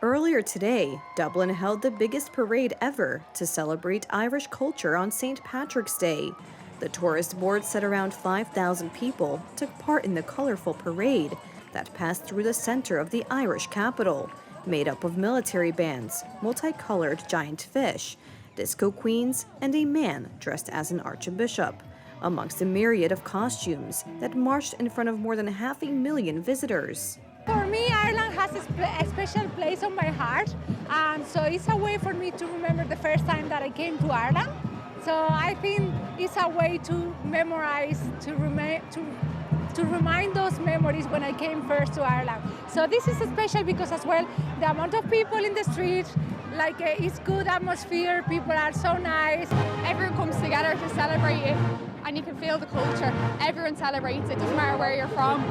Earlier today, Dublin held the biggest parade ever to celebrate Irish culture on St. Patrick's Day. The tourist board said around 5,000 people took part in the colorful parade that passed through the center of the Irish capital, made up of military bands, multicolored giant fish, disco queens, and a man dressed as an archbishop, amongst a myriad of costumes that marched in front of more than 500,000 visitors. For me, Ireland has a special place on my heart, and so it's a way for me to remember the first time that I came to Ireland. So I think it's a way to memorize, to remind those memories when I came first to Ireland. So this is special because as well, the amount of people in the street, it's good atmosphere, people are so nice. Everyone comes together to celebrate it, and you can feel the culture. Everyone celebrates it, doesn't matter where you're from.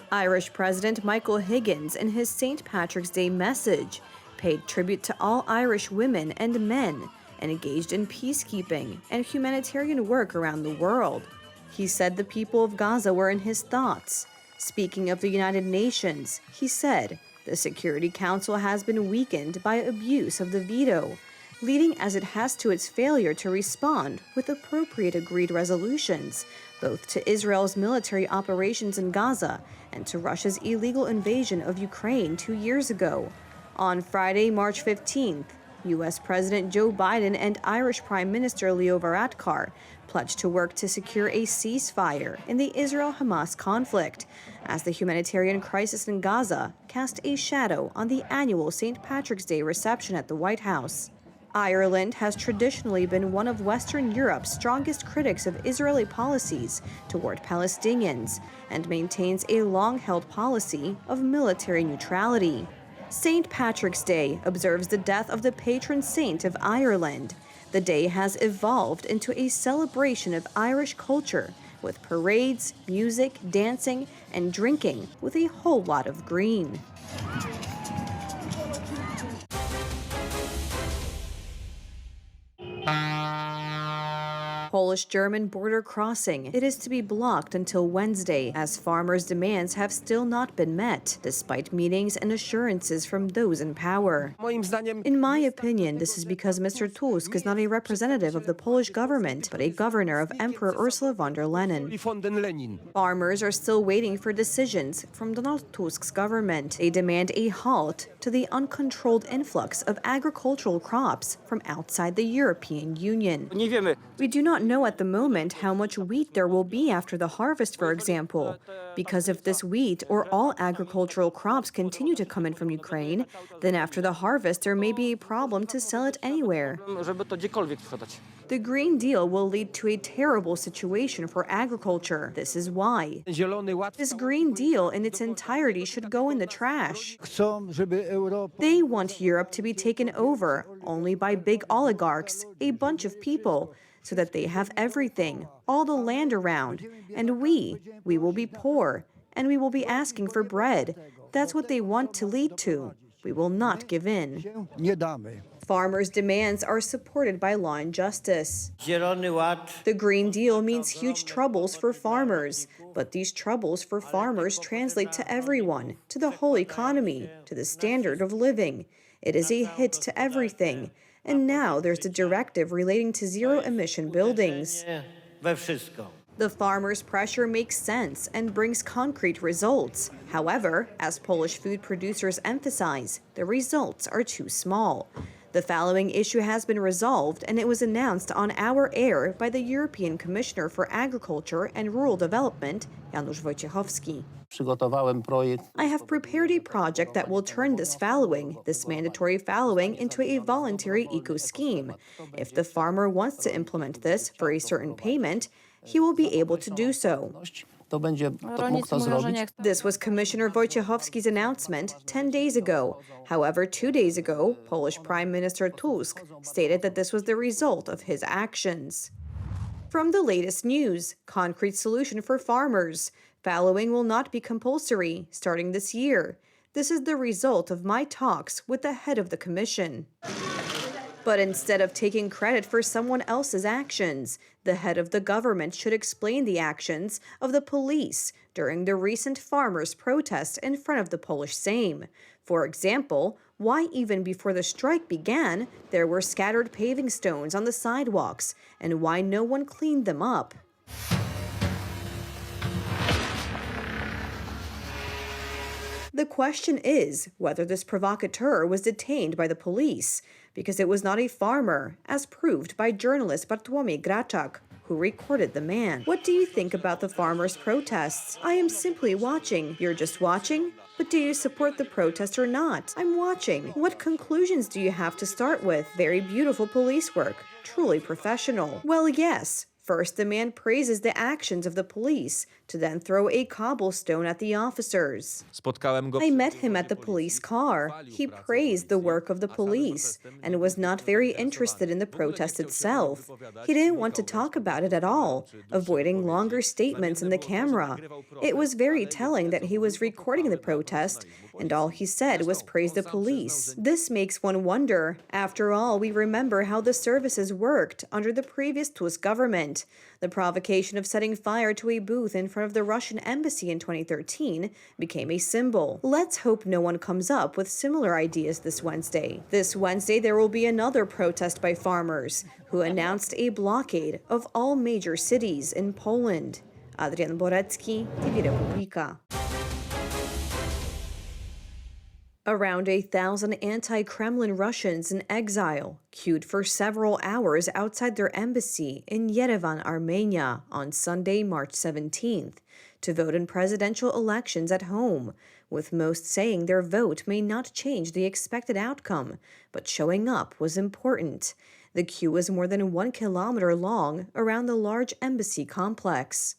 Irish President Michael Higgins, in his St. Patrick's Day message, paid tribute to all Irish women and men engaged in peacekeeping and humanitarian work around the world. He said the people of Gaza were in his thoughts. Speaking of the United Nations, he said the Security Council has been weakened by abuse of the veto, leading as it has to its failure to respond with appropriate agreed resolutions, both to Israel's military operations in Gaza and to Russia's illegal invasion of Ukraine 2 years ago. On Friday, March 15th, U.S. President Joe Biden and Irish Prime Minister Leo Varadkar pledged to work to secure a ceasefire in the Israel-Hamas conflict, as the humanitarian crisis in Gaza cast a shadow on the annual St. Patrick's Day reception at the White House. Ireland has traditionally been one of Western Europe's strongest critics of Israeli policies toward Palestinians and maintains a long-held policy of military neutrality. St. Patrick's Day observes the death of the patron saint of Ireland. The day has evolved into a celebration of Irish culture with parades, music, dancing, and drinking with a whole lot of green. Polish-German border crossing. It is to be blocked until Wednesday, as farmers' demands have still not been met, despite meetings and assurances from those in power. In my opinion, this is because Mr. Tusk is not a representative of the Polish government, but a governor of Emperor Ursula von der Leyen. Farmers are still waiting for decisions from Donald Tusk's government. They demand a halt to the uncontrolled influx of agricultural crops from outside the European Union. We do not know at the moment how much wheat there will be after the harvest, for example, because if this wheat or all agricultural crops continue to come in from Ukraine, then after the harvest there may be a problem to sell it anywhere. The Green Deal will lead to a terrible situation for agriculture. This is why. This Green Deal in its entirety should go in the trash. They want Europe to be taken over only by big oligarchs, a bunch of people, so that they have everything, all the land around, and we will be poor, and we will be asking for bread. That's what they want to lead to. We will not give in. Farmers' demands are supported by law and justice. The Green Deal means huge troubles for farmers, but these troubles for farmers translate to everyone, to the whole economy, to the standard of living. It is a hit to everything. And now there's a directive relating to zero-emission buildings. The farmers' pressure makes sense and brings concrete results. However, as Polish food producers emphasize, the results are too small. The following issue has been resolved, and it was announced on our air by the European Commissioner for Agriculture and Rural Development, Janusz Wojciechowski. I have prepared a project that will turn this mandatory fallowing, into a voluntary eco-scheme. If the farmer wants to implement this for a certain payment, he will be able to do so. This was Commissioner Wojciechowski's announcement 10 days ago. However, 2 days ago, Polish Prime Minister Tusk stated that this was the result of his actions. From the latest news, concrete solution for farmers. Fallowing will not be compulsory starting this year. This is the result of my talks with the head of the commission. But instead of taking credit for someone else's actions, the head of the government should explain the actions of the police during the recent farmers' protest in front of the Polish Sejm. For example, why even before the strike began, there were scattered paving stones on the sidewalks, and why no one cleaned them up. The question is whether this provocateur was detained by the police, because it was not a farmer, as proved by journalist Bartłomiej Graczak, who recorded the man. What do you think about the farmers' protests? I am simply watching. You're just watching? But do you support the protest or not? I'm watching. What conclusions do you have to start with? Very beautiful police work. Truly professional. Well, yes. First, the man praises the actions of the police, to then throw a cobblestone at the officers. I met him at the police car. He praised the work of the police and was not very interested in the protest itself. He didn't want to talk about it at all, avoiding longer statements in the camera. It was very telling that he was recording the protest, and all he said was praise the police. This makes one wonder. After all, we remember how the services worked under the previous Tusk government. The provocation of setting fire to a booth in front of the Russian embassy in 2013 became a symbol. Let's hope no one comes up with similar ideas this Wednesday. This Wednesday, there will be another protest by farmers who announced a blockade of all major cities in Poland. Adrian Borecki, TV Republika. Around 1,000 anti-Kremlin Russians in exile queued for several hours outside their embassy in Yerevan, Armenia, on Sunday, March 17th, to vote in presidential elections at home, with most saying their vote may not change the expected outcome, but showing up was important. The queue was more than 1 kilometer long around the large embassy complex.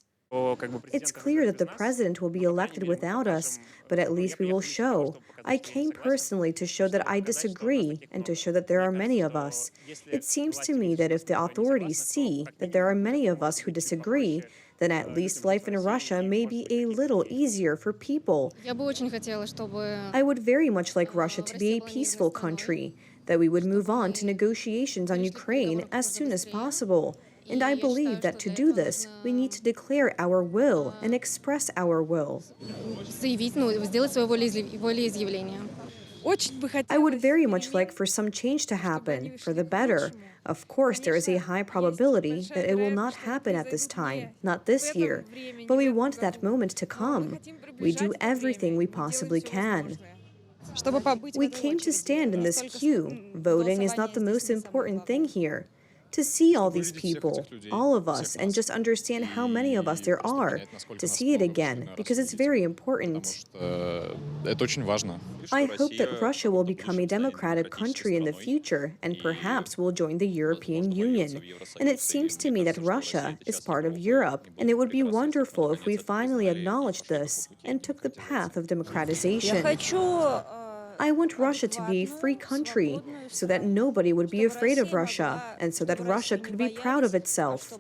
It's clear that the president will be elected without us, but at least we will show. I came personally to show that I disagree and to show that there are many of us. It seems to me that if the authorities see that there are many of us who disagree, then at least life in Russia may be a little easier for people. I would very much like Russia to be a peaceful country, that we would move on to negotiations on Ukraine as soon as possible. And I believe that to do this, we need to declare our will and express our will. I would very much like for some change to happen, for the better. Of course, there is a high probability that it will not happen at this time, not this year. But we want that moment to come. We do everything we possibly can. We came to stand in this queue. Voting is not the most important thing here. To see all these people, all of us, and just understand how many of us there are, to see it again, because it's very important. I hope that Russia will become a democratic country in the future and perhaps will join the European Union. And it seems to me that Russia is part of Europe, and it would be wonderful if we finally acknowledged this and took the path of democratization. I want Russia to be a free country, so that nobody would be afraid of Russia, and so that Russia could be proud of itself.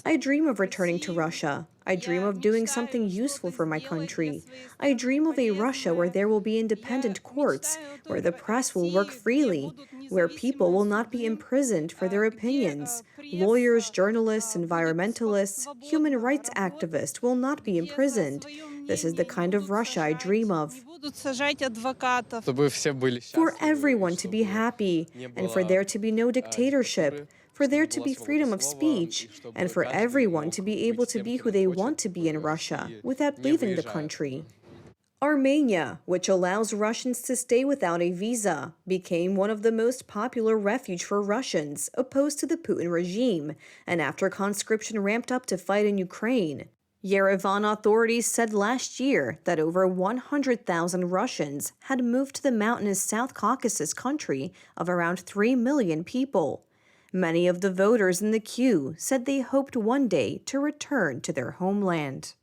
I dream of returning to Russia. I dream of doing something useful for my country. I dream of a Russia where there will be independent courts, where the press will work freely, where people will not be imprisoned for their opinions. Lawyers, journalists, environmentalists, human rights activists will not be imprisoned. This is the kind of Russia I dream of. For everyone to be happy, and for there to be no dictatorship, for there to be freedom of speech, and for everyone to be able to be who they want to be in Russia without leaving the country. Armenia, which allows Russians to stay without a visa, became one of the most popular refuge for Russians opposed to the Putin regime, and after conscription ramped up to fight in Ukraine. Yerevan authorities said last year that over 100,000 Russians had moved to the mountainous South Caucasus country of around 3 million people. Many of the voters in the queue said they hoped one day to return to their homeland.